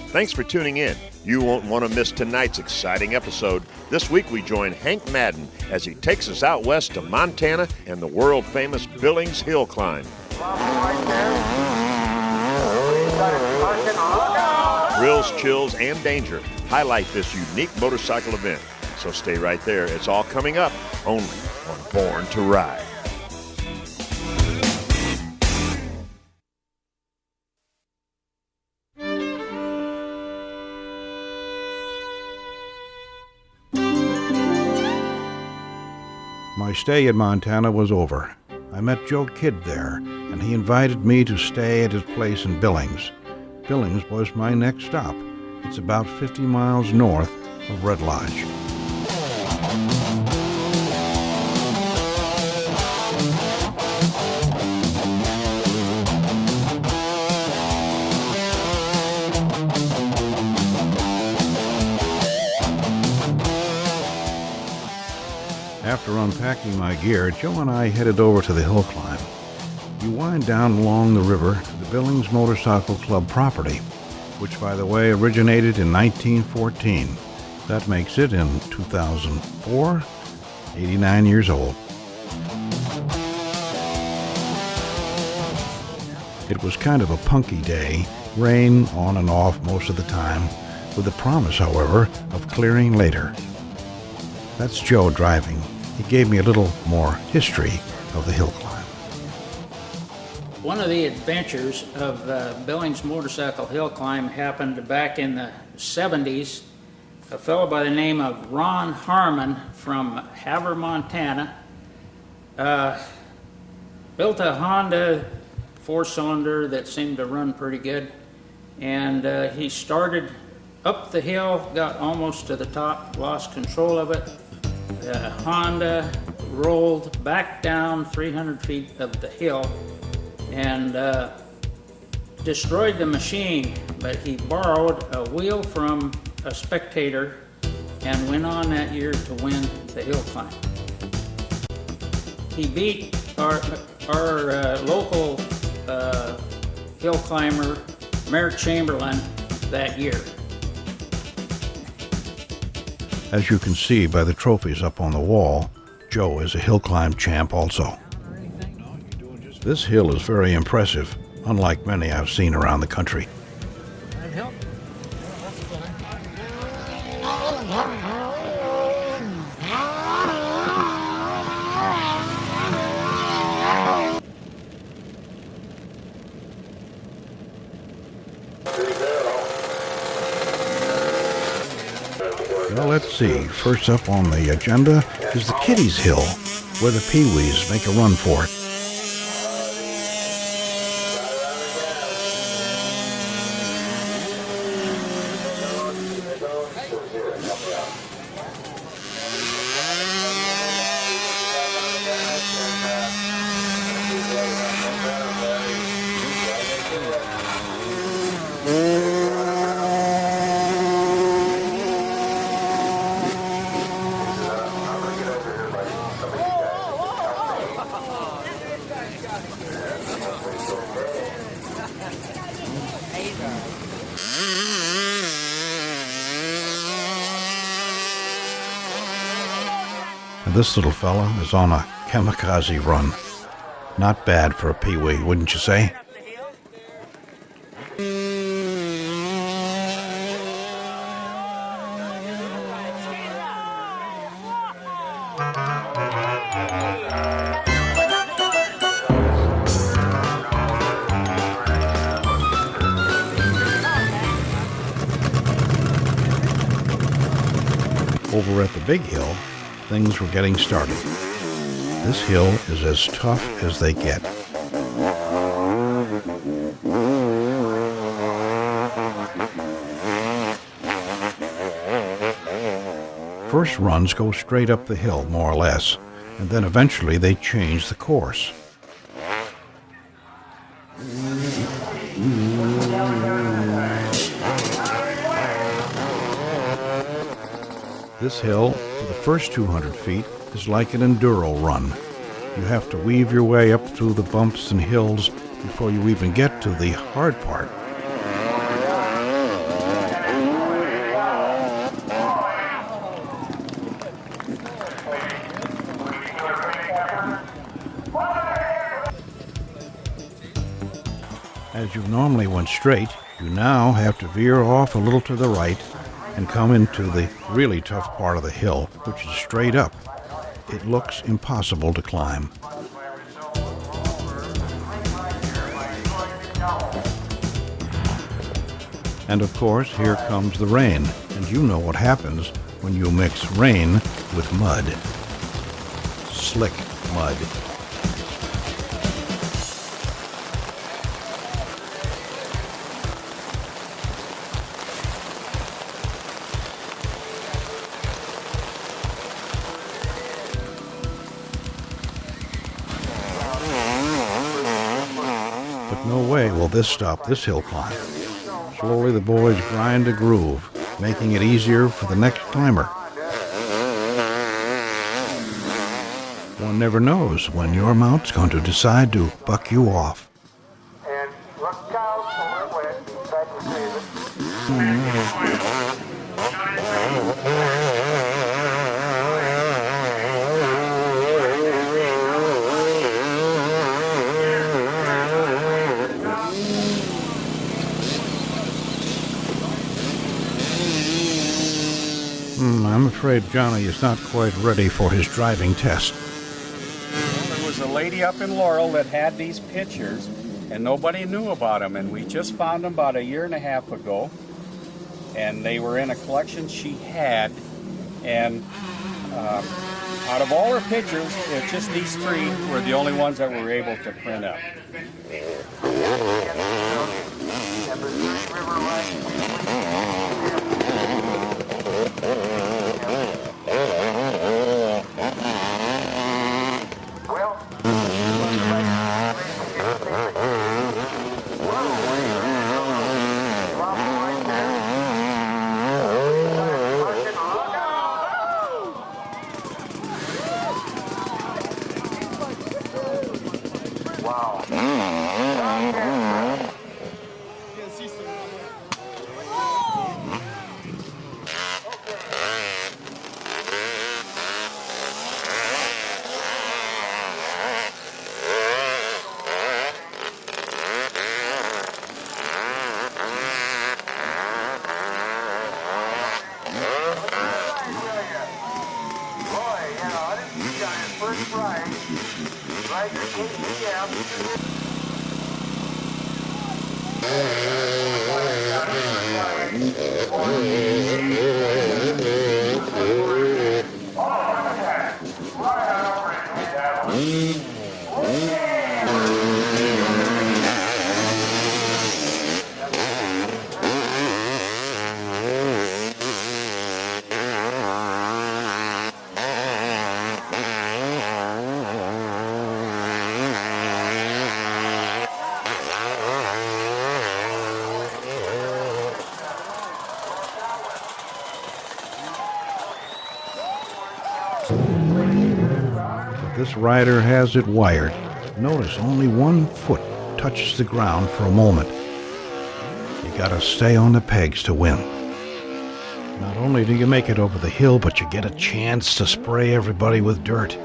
Thanks for tuning in. You won't want to miss tonight's exciting episode. This week we join Hank Madden as he takes us out west to Montana and the world-famous Billings hill climb. Thrills, chills, and danger highlight this unique motorcycle event. So stay right there. It's all coming up only on Born to Ride. My stay in Montana was over. I met Joe Kidd there, and he invited me to stay at his place in Billings. Billings was my next stop. It's about 50 miles north of Red Lodge. After unpacking my gear, Joe and I headed over to the hill climb. You wind down along the river to the Billings Motorcycle Club property, which, by the way, originated in 1914. That makes it, in 2004, 89 years old. It was kind of a punky day, rain on and off most of the time, with the promise, however, of clearing later. That's Joe driving. He gave me a little more history of the hill climb. One of the adventures of Billings Motorcycle Hill Climb happened back in the 70s. A fellow by the name of Ron Harmon from Havre, Montana, built a Honda four-cylinder that seemed to run pretty good. And he started up the hill, got almost to the top, lost control of it. The Honda rolled back down 300 feet of the hill and destroyed the machine, but he borrowed a wheel from a spectator and went on that year to win the hill climb. He beat our local hill climber, Mayor Chamberlain, that year. As you can see by the trophies up on the wall, Joe is a hill climb champ also. This hill is very impressive, unlike many I've seen around the country. Well, let's see. First up on the agenda is the Kiddies Hill, where the Pee-wees make a run for it. And this little fella is on a kamikaze run. Not bad for a Pee-wee, wouldn't you say? Over at the big hill, things were getting started. This hill is as tough as they get. First runs go straight up the hill, more or less, and then eventually they change the course. This hill, for the first 200 feet, is like an enduro run. You have to weave your way up through the bumps and hills before you even get to the hard part. As you normally went straight, you now have to veer off a little to the right and come into the really tough part of the hill, which is straight up. It looks impossible to climb. And of course, here comes the rain, and you know what happens when you mix rain with mud. Slick mud. But no way will this stop this hill climb. Slowly the boys grind a groove, making it easier for the next climber. One never knows when your mount's going to decide to buck you off. And look out for it when I'm afraid Johnny is not quite ready for his driving test. There was a lady up in Laurel that had these pictures, and nobody knew about them, and we just found them about a year and a half ago, and they were in a collection she had, and out of all her pictures, it's just these three were the only ones that we were able to print up. This rider has it wired. Notice only 1 foot touches the ground for a moment. You gotta stay on the pegs to win. Not only do you make it over the hill, but you get a chance to spray everybody with dirt.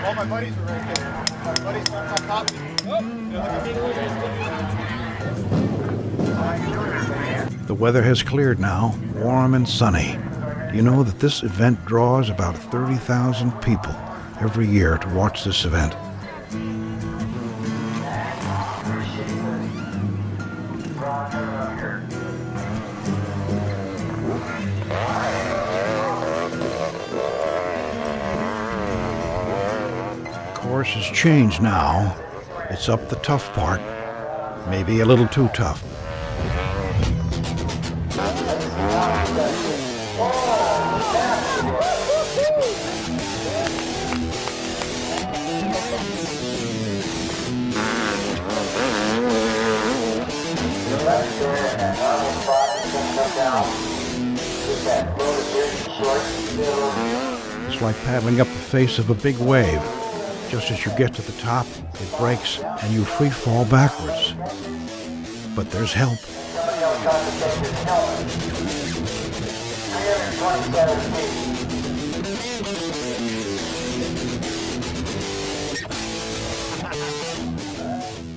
all my buddies were right there. My buddies want my copy. The weather has cleared now, warm and sunny. Do you know that this event draws about 30,000 people every year to watch this event? The course has changed now. It's up the tough part, maybe a little too tough. It's like paddling up the face of a big wave. Just as you get to the top, it breaks and you free fall backwards. But there's help.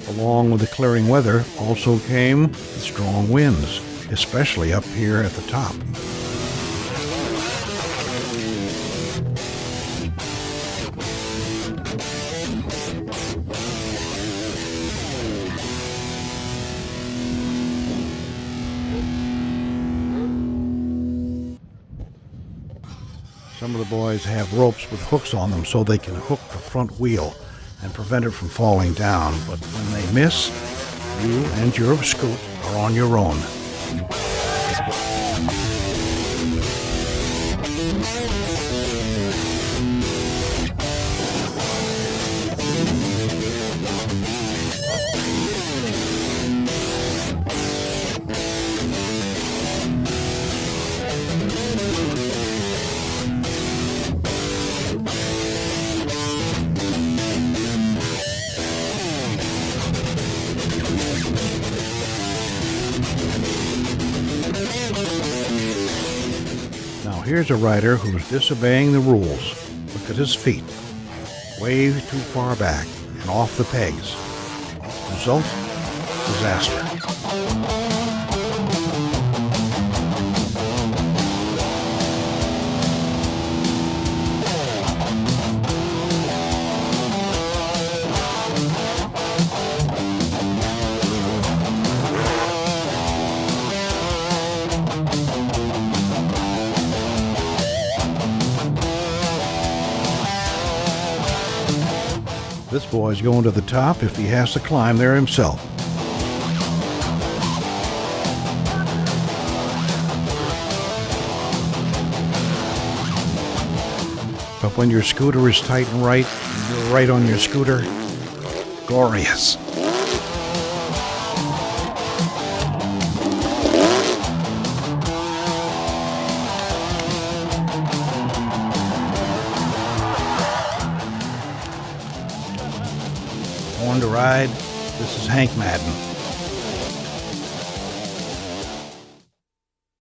Along with the clearing weather also came the strong winds, especially up here at the top. Some of the boys have ropes with hooks on them so they can hook the front wheel and prevent it from falling down. But when they miss, you and your scoot are on your own. Here's a rider who's disobeying the rules. Look at his feet. Way too far back and off the pegs. Result? Disaster. This boy's going to the top if he has to climb there himself. But when your scooter is tight and right, and you're right on your scooter, glorious. Born to ride, this is Hank Madden.